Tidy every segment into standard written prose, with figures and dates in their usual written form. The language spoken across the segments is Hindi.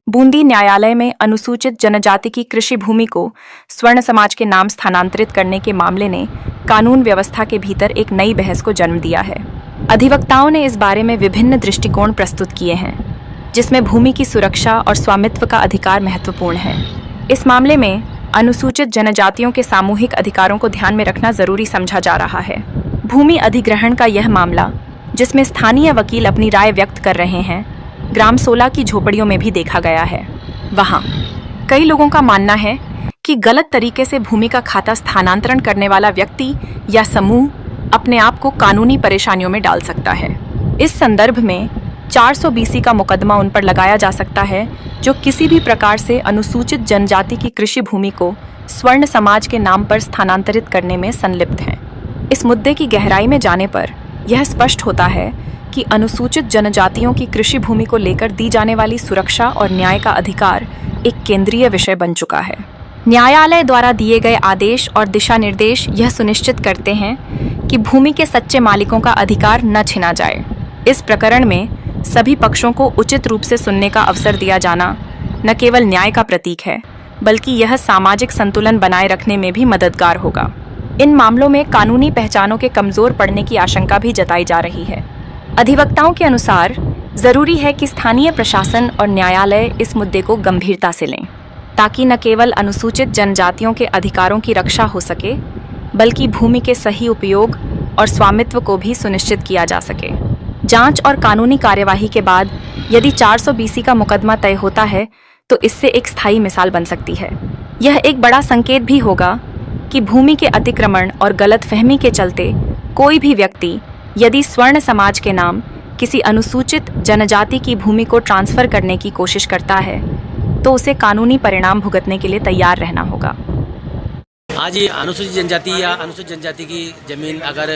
बूंदी न्यायालय में अनुसूचित जनजाति की कृषि भूमि को स्वर्ण समाज के नाम स्थानांतरित करने के मामले ने कानून व्यवस्था के भीतर एक नई बहस को जन्म दिया है। अधिवक्ताओं ने इस बारे में विभिन्न दृष्टिकोण प्रस्तुत किए हैं, जिसमें भूमि की सुरक्षा और स्वामित्व का अधिकार महत्वपूर्ण है। इस मामले में अनुसूचित जनजातियों के सामूहिक अधिकारों को ध्यान में रखना जरूरी समझा जा रहा है। भूमि अधिग्रहण का यह मामला, जिसमें स्थानीय वकील अपनी राय व्यक्त कर रहे हैं, ग्राम 16 की झोपड़ियों में भी देखा गया है। वहां कई लोगों का मानना है कि गलत तरीके से भूमि का खाता स्थानांतरण करने वाला व्यक्ति या समूह अपने आप को कानूनी परेशानियों में डाल सकता है। इस संदर्भ में 400 BC का मुकदमा उन पर लगाया जा सकता है जो किसी भी प्रकार से अनुसूचित जनजाति की कृषि भूमि को स्वर्ण समाज के नाम पर स्थानांतरित करने में संलिप्त हैं। इस मुद्दे की गहराई में जाने पर यह स्पष्ट होता है कि अनुसूचित जनजातियों की कृषि भूमि को लेकर दी जाने वाली सुरक्षा और न्याय का अधिकार एक केंद्रीय विषय बन चुका है। न्यायालय द्वारा दिए गए आदेश और दिशा निर्देश यह सुनिश्चित करते हैं कि भूमि के सच्चे मालिकों का अधिकार न छिना जाए। इस प्रकरण में सभी पक्षों को उचित रूप से सुनने का अवसर दिया जाना न केवल न्याय का प्रतीक है, बल्कि यह सामाजिक संतुलन बनाए रखने में भी मददगार होगा। इन मामलों में कानूनी पहचानों के कमजोर पड़ने की आशंका भी जताई जा रही है। अधिवक्ताओं के अनुसार जरूरी है कि स्थानीय प्रशासन और न्यायालय इस मुद्दे को गंभीरता से लें, ताकि न केवल अनुसूचित जनजातियों के अधिकारों की रक्षा हो सके, बल्कि भूमि के सही उपयोग और स्वामित्व को भी सुनिश्चित किया जा सके। जांच और कानूनी कार्यवाही के बाद यदि 400 BC का मुकदमा तय होता है, तो इससे एक स्थायी मिसाल बन सकती है। यह एक बड़ा संकेत भी होगा कि भूमि के अतिक्रमण और गलतफहमी के चलते कोई भी व्यक्ति यदि स्वर्ण समाज के नाम किसी अनुसूचित जनजाति की भूमि को ट्रांसफर करने की कोशिश करता है, तो उसे कानूनी परिणाम भुगतने के लिए तैयार रहना होगा। आज ये अनुसूचित जनजाति या अनुसूचित जनजाति की जमीन अगर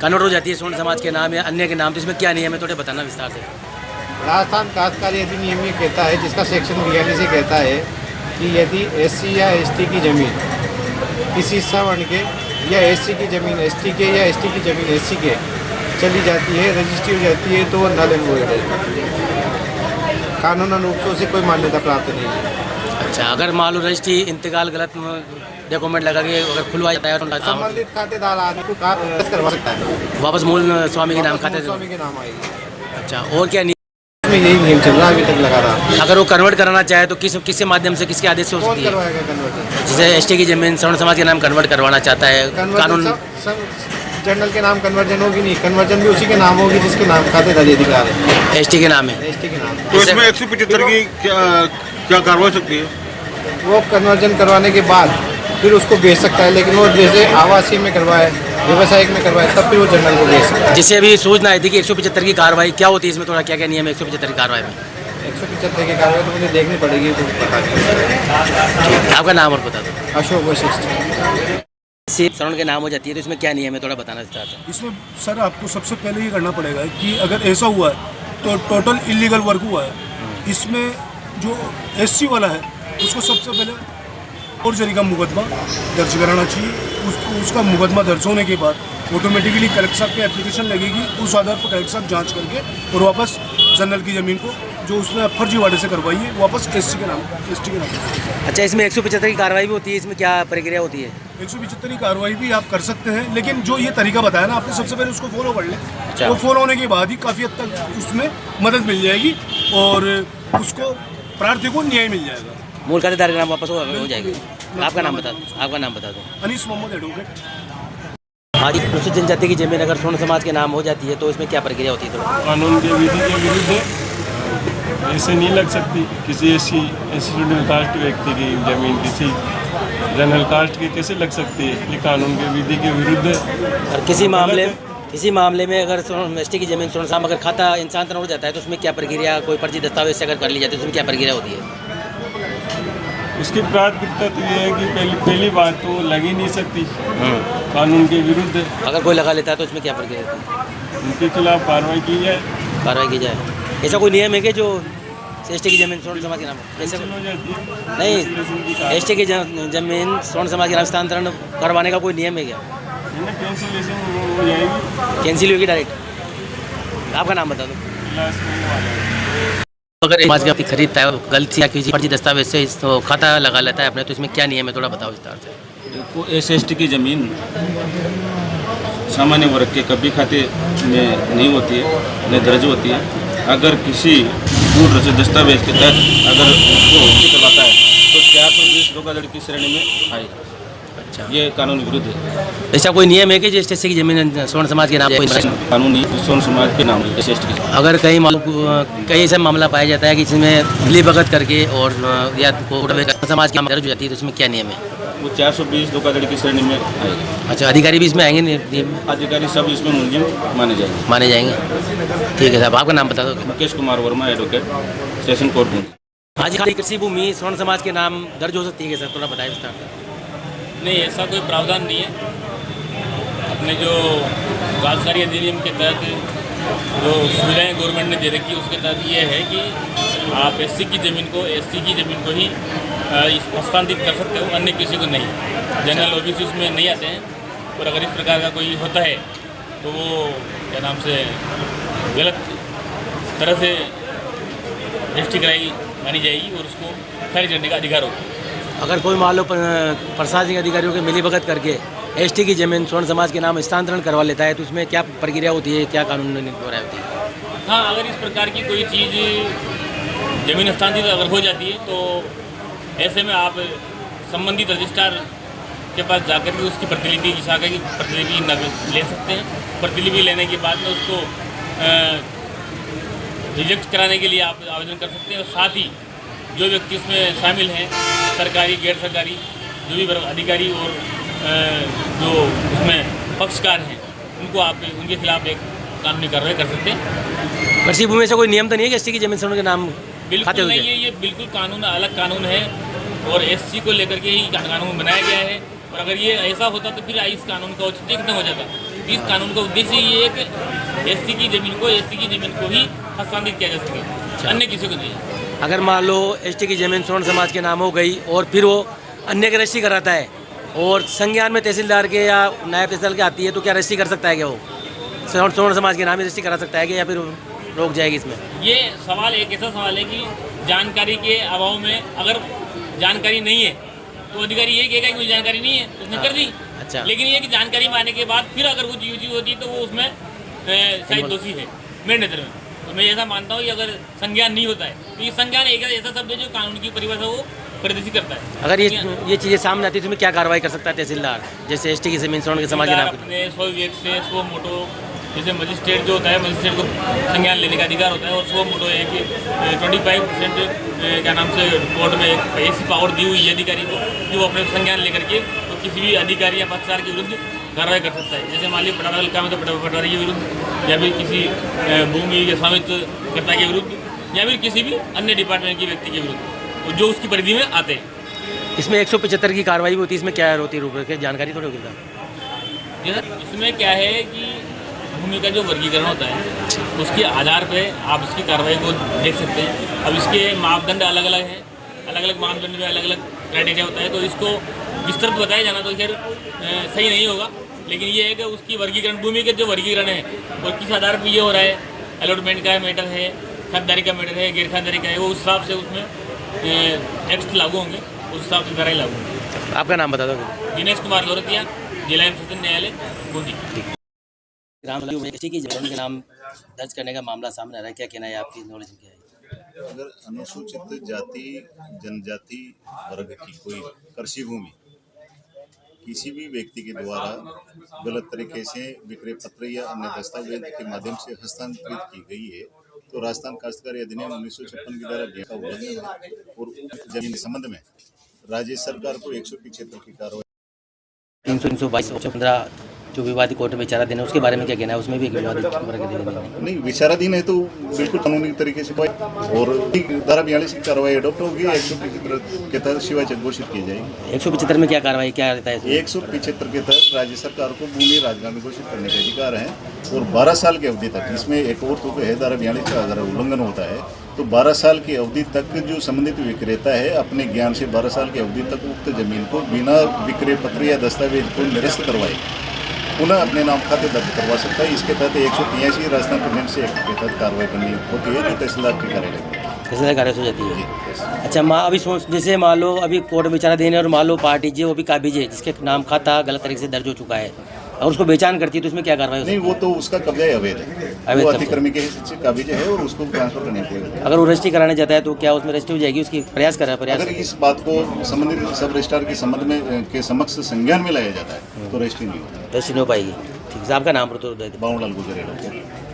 कन्वर्ट हो जाती है स्वर्ण समाज के नाम या अन्य के नाम, तो इसमें क्या नियम है, थोड़े बताना विस्तार से। राजस्थान काश्तकारी अधिनियम ये कहता है, जिसका सेक्शन 42 से कहता है कि यदि SC या ST की ज़मीन किसी सवर्ण के या SC की ज़मीन ST के या ST की ज़मीन SC के चली जाती है, रजिस्ट्री हो जाती है, तो वो नल एंड वॉइड है। कानूनन रूप से उसे कोई मान्यता प्राप्त नहीं है। अच्छा, अगर मान लो रजिस्ट्री इंतकाल गलत डॉक्यूमेंट लगा के अगर खुलवा जाता है तो संबंधित खातेदार आदमी को करवा सकता है, वापस मूल स्वामी के नाम खाते स्वामी के नाम आएगी। अच्छा, और क्या इसमें यही नियम चल रहा है अभी तक लगा रहा। अगर वो कन्वर्ट कराना चाहे तो किसके माध्यम से, किसके आदेश से हो सकती है? करवाएगा कन्वर्ट? जैसे ST की जमीन स्वर्ण समाज के नाम कन्वर्ट करवाना चाहता है, कानून जनरल के नाम कन्वर्जन होगी नहीं, कन्वर्जन भी उसी के नाम होगी जिसके नाम खातेदारी अधिकार है। ST के नाम है। ST के नाम। तो इसमें 175 की क्या कार्रवाई सकती है? वो कन्वर्जन करवाने के बाद फिर उसको बेच सकता है, लेकिन वो जैसे आवासीय में करवाए, व्यवसायिक में करवाए, तब फिर वो जनरल को बेच सकता है। जिसे अभी सूचना आई थी कि 175 की कार्रवाई क्या होती है, इसमें थोड़ा क्या क्या नियम है 175 की कार्रवाई में? 175 की कार्रवाई तो मुझे देखनी पड़ेगी, तो पता नहीं। आपका नाम और बता दो। अशोक वशिष्ठ। स्वर्ण के नाम हो जाती है तो इसमें क्या नियम है, थोड़ा बताना चाहता हूँ। इसमें सर आपको सबसे पहले ये करना पड़ेगा कि अगर ऐसा हुआ है तो टोटल इलीगल वर्क हुआ है। इसमें जो SC वाला है उसको सबसे पहले फोर्जरी का मुकदमा दर्ज कराना चाहिए। उसका मुकदमा दर्ज होने के बाद ऑटोमेटिकली कलेक्टर साहब की एप्लीकेशन लगेगी, उस आधार पर कलेक्टर साहब जाँच करके और वापस जनरल की ज़मीन को जो उसने फर्जीवाड़े से करवाई है वापस ST के नाम। अच्छा, इसमें 175 की कार्रवाई भी होती है, इसमें क्या प्रक्रिया होती है? 175 की कार्रवाई भी आप कर सकते हैं, लेकिन जो ये तरीका बताया ना आपने, सबसे पहले उसको फॉलो कर लें। अच्छा। वो फॉलो होने के बाद ही काफ़ी हद तक उसमें मदद मिल जाएगी और उसको प्रार्थी को न्याय मिल जाएगा। मूल खातेदार का नाम वापस हो जाएगी। आपका नाम बता दो। आपका नाम बता दो। अनीस मोहम्मद एडवोकेट। आज अनुसूचित जनजाति की जमीन अगर स्वर्ण समाज के नाम हो जाती है तो इसमें क्या प्रक्रिया होती है? तो कानून के विधि के विरुद्ध है, ऐसे नहीं लग सकती। किसी SC शेड्यूल कास्ट व्यक्ति की जमीन किसी जनरल कास्ट की कैसे लग सकती है? ये कानून के विधि के विरुद्ध है। और किसी मामले में अगर ST की जमीन स्वर्ण समाज अगर खाता इंसान हो जाता है तो उसमें क्या प्रक्रिया, कोई पर्ची दस्तावेज से अगर कर ली जाती है तो उसमें क्या प्रक्रिया होती है? इसकी प्राथमिकता तो ये है कि पहली बात तो लग ही नहीं सकती, कानून के विरुद्ध है। अगर कोई लगा लेता है तो उसमें क्या प्रक्रिया होती है? उनके खिलाफ कार्रवाई की जाए। कार्रवाई की जाए। ऐसा कोई नियम है कि जो ST की जमीन स्वर्ण समाज के नाम ऐसे हो जाती है? नहीं, ST की जमीन स्वर्ण समाज के नाम स्थानांतरण करवाने का कोई नियम है क्या? कैंसिलेशन हो जाएगी, कैंसिल होगी डायरेक्ट। आपका नाम बता दो। अगर समाज का खरीदता है गलती या किसी फर्जी दस्तावेज से तो खाता लगा लेता है अपने, तो इसमें क्या नियम है थोड़ा बताओ विस्तार से। देखो SC/ST की ज़मीन सामान्य वर्ग के कभी खाते में नहीं होती है, न दर्ज होती है। अगर किसी पूर्ण रचित दस्तावेज के तहत अगर वो हस्ती करवाता है तो 420 धोखाधड़ी की श्रेणी में आएगा। अच्छा, ये कानून विरुद्ध है। ऐसा कोई नियम है कि जिस SC की जमीन स्वर्ण समाज के नाम पर, कानूनी सोन समाज के नाम SC/ST की अगर कहीं ऐसा मामला पाया जाता है कि इसमें मिली भगत करके और या कोर्ट में समाज की दर्ज हो जाती है, तो इसमें क्या नियम है? वो 420 धोखाधड़ी की श्रेणी में आएगा। अच्छा, अधिकारी भी इसमें आएंगे नियम अधिकारी सब इसमें मुलजिम माने जाएंगे। ठीक है साहब, आपका नाम बता दो। Mukesh Kumar Verma, advocate, session court में। आज खाली कृषि भूमि स्वर्ण समाज के नाम दर्ज हो सकती है सर, थोड़ा बताइए विस्तार से। नहीं, ऐसा कोई प्रावधान नहीं है। अपने जो काश्तकारी अधिनियम के तहत जो सुविधाएं गवर्नमेंट ने दे रखी है उसके तहत ये है कि आप SC की ज़मीन को SC की ज़मीन को ही हस्तांतरित कर सकते हो, अन्य किसी को नहीं। जनरल OBC उसमें नहीं आते हैं। और अगर इस प्रकार का कोई होता है तो वो क्या नाम से गलत तरह से रजिस्ट्री कराई मानी जाएगी और उसको खारिज करने का अधिकार होगा। अगर कोई मान लो प्रशासनिक अधिकारियों के मिली भगत करके ST की जमीन स्वर्ण समाज के नाम हस्तांतरण करवा लेता है, तो उसमें क्या प्रक्रिया होती है, क्या कानून होती है? हाँ, अगर इस प्रकार की कोई चीज़ जमीन हस्तांतरित अगर हो जाती है तो ऐसे में आप संबंधित रजिस्ट्रार के पास जाकर के उसकी प्रतिलिपि की शाखा की प्रतिलिपि ले सकते हैं। प्रतिलिपि लेने के बाद में उसको रिजेक्ट कराने के लिए आप आवेदन कर सकते हैं। और साथ ही जो व्यक्ति इसमें शामिल हैं, सरकारी गैर सरकारी जो भी अधिकारी और जो उसमें पक्षकार हैं, उनको आप उनके खिलाफ एक कानूनी कार्रवाई कर सकते हैं। कृषि भूमि से कोई नियम तो नहीं है कि ST की जमीन स्वर्ण के नाम बिल्कुल नहीं है, ये बिल्कुल कानून अलग कानून है और SC को लेकर के ही कानून बनाया गया है। और अगर ये ऐसा होता तो फिर इस कानून का औचित्य खत्म हो जाता। इस कानून का उद्देश्य ये है कि SC की ज़मीन को SC की ज़मीन को ही हस्तांतरित किया जा सके, अन्य किसी को नहीं। अगर मान लो ST की जमीन स्वर्ण समाज के नाम हो गई और फिर वो अन्य के रजिस्ट्री कराता है और संज्ञान में तहसीलदार के या नायब तहसीलदार के आती है, तो क्या रजिस्ट्री कर सकता है क्या वो स्वर्ण समाज के नाम ही रजिस्ट्री करा सकता है कि या फिर रोक जाएगी इसमें? ये सवाल एक ऐसा सवाल है कि जानकारी के अभाव में अगर जानकारी नहीं है तो अधिकारी ये कहेगा कि मुझे जानकारी नहीं है, उसने कर दी। अच्छा, लेकिन ये कि जानकारी पाने के बाद फिर अगर वो चीज़ होती है तो वो उसमें शायद दोषी है मेरे नज़र में। तो मैं ऐसा मानता हूँ कि अगर संज्ञान नहीं होता है तो ये संज्ञान एक ऐसा शब्द है जो कानून की परिभाषा वो प्रदर्शित करता है। अगर ये चीज़ें सामने आती है तो इसमें क्या कार्रवाई कर सकता है तहसीलदार, जैसे ST की जमीन स्वर्ण के समाज के नाम? अपने स्व विवेक से स्व मोटो, जैसे मजिस्ट्रेट जो होता है, मजिस्ट्रेट को संज्ञान लेने का अधिकार होता है। और स्व मोटो है कि 25% क्या नाम से कोर्ट में एक ऐसी पावर दी हुई है अधिकारी को कि वो अपने संज्ञान लेकर के तो किसी भी अधिकारी या पक्षकार के विरुद्ध कार्रवाई कर सकता है। जैसे मान लीजिए पटारा हल्का में तो पटारी के विरुद्ध, या फिर किसी भूमि के स्वामित्वकर्ता के विरुद्ध, या फिर किसी भी अन्य डिपार्टमेंट के व्यक्ति के विरुद्ध जो उसकी परिधि में आते हैं। इसमें 175 की कार्रवाई भी होती है, इसमें क्या होती है रूप जानकारी थोड़ी होगी? इसमें क्या है कि भूमि का जो वर्गीकरण होता है उसके आधार पे आप इसकी कार्रवाई को देख सकते हैं। अब इसके मापदंड अलग अलग हैं, अलग अलग मापदंड में अलग अलग क्राइटेरिया होता है, तो इसको विस्तृत बताया जाना तो खैर सही नहीं होगा। लेकिन ये है कि उसकी वर्गीकरण, भूमि के जो वर्गीकरण है और किस आधार पर ये हो रहा है, अलॉटमेंट का मैटर है, खातिरदारी का मैटर है, गैर खातिरदारी का है, वो उस हिसाब से उसमें एक्ट लागू होंगे, उस हिसाब से धाराएँ लागू होंगे। आपका नाम बता दो। दिनेश कुमार लोरतिया, जिला एवं सत्र न्यायालय बूंदी। ग्राम ST की जमीन के नाम दर्ज करने का मामला सामने आ रहा है, क्या कहना है आपकी नॉलेज में क्या है? अगर अनुसूचित जाति जनजाति वर्ग की कोई कृषि भूमि किसी भी व्यक्ति के द्वारा गलत तरीके से विक्रय पत्र या अन्य दस्तावेज के माध्यम से हस्तांतरित की गई है तो राजस्थान काश्तकारी अधिनियम 1956 की धारा 2 का उल्लंघन है और जमीन के संबंध में राज्य सरकार को 175 की कार्रवाई 322 जो विवादित कोर्ट में विचाराधीन है उसके बारे में क्या कहना है? उसमें भी एक विवादित नहीं, विचाराधीन है तो बिल्कुल कानूनी तरीके से और धारा 42 की कार्रवाई अडॉप्ट होगी, 175 के तहत शिवाय घोषित की जाएगी। 175 में क्या कार्रवाई क्या रहता है? 175 के तहत राज्य सरकार को भूमि राजगामी घोषित करने के अधिकार है और 12 साल की अवधि तक, इसमें एक और तो है धारा 42 का अगर उल्लंघन होता है तो 12 साल की अवधि तक जो संबंधित विक्रेता है अपने ज्ञान से 12 साल की अवधि तक उक्त जमीन को बिना विक्रय पत्र या दस्तावेज को निरस्त करवाए पुनः अपने नाम खाते दर्ज करवा सकता है। इसके तहत 183 राजस्थान प्रेगनेंसी एक्ट के तहत कार्रवाई करनी होती है जो तहसीलदार के कार्यालय में। तहसीलदार कार्य से हो जाती जी है। अच्छा माँ अभी जैसे मान लो अभी कोर्ट में विचारा देने और मान लो पार्टी जो वो भी काबिज है जिसके नाम खाता गलत तरीके से दर्ज हो चुका है और उसको बेचान करती है तो उसमें क्या कार्रवाई हो नहीं, सकती वो तो उसका कब्जा ही अवैध है, अवैध वो कब्जा। अतिक्रमी के हिस्से से काबिज है और उसको ट्रांसफर करनी पड़ेगा। है? अगर वो रजिस्ट्री कराने जाता है तो क्या उसमें रजिस्ट्री हो जाएगी? उसकी प्रयास कर रहा है प्रयास अगर इस बात को संबंधित सब रजिस्ट्रार के संबंध में के समक्ष संज्ञान में लाया जाता है तो रजिस्ट्री नहीं होता। रजिस्ट्री नहीं हो पाएगी। ठीक है, आपका नाम तो बाबूलाल गुजरेला।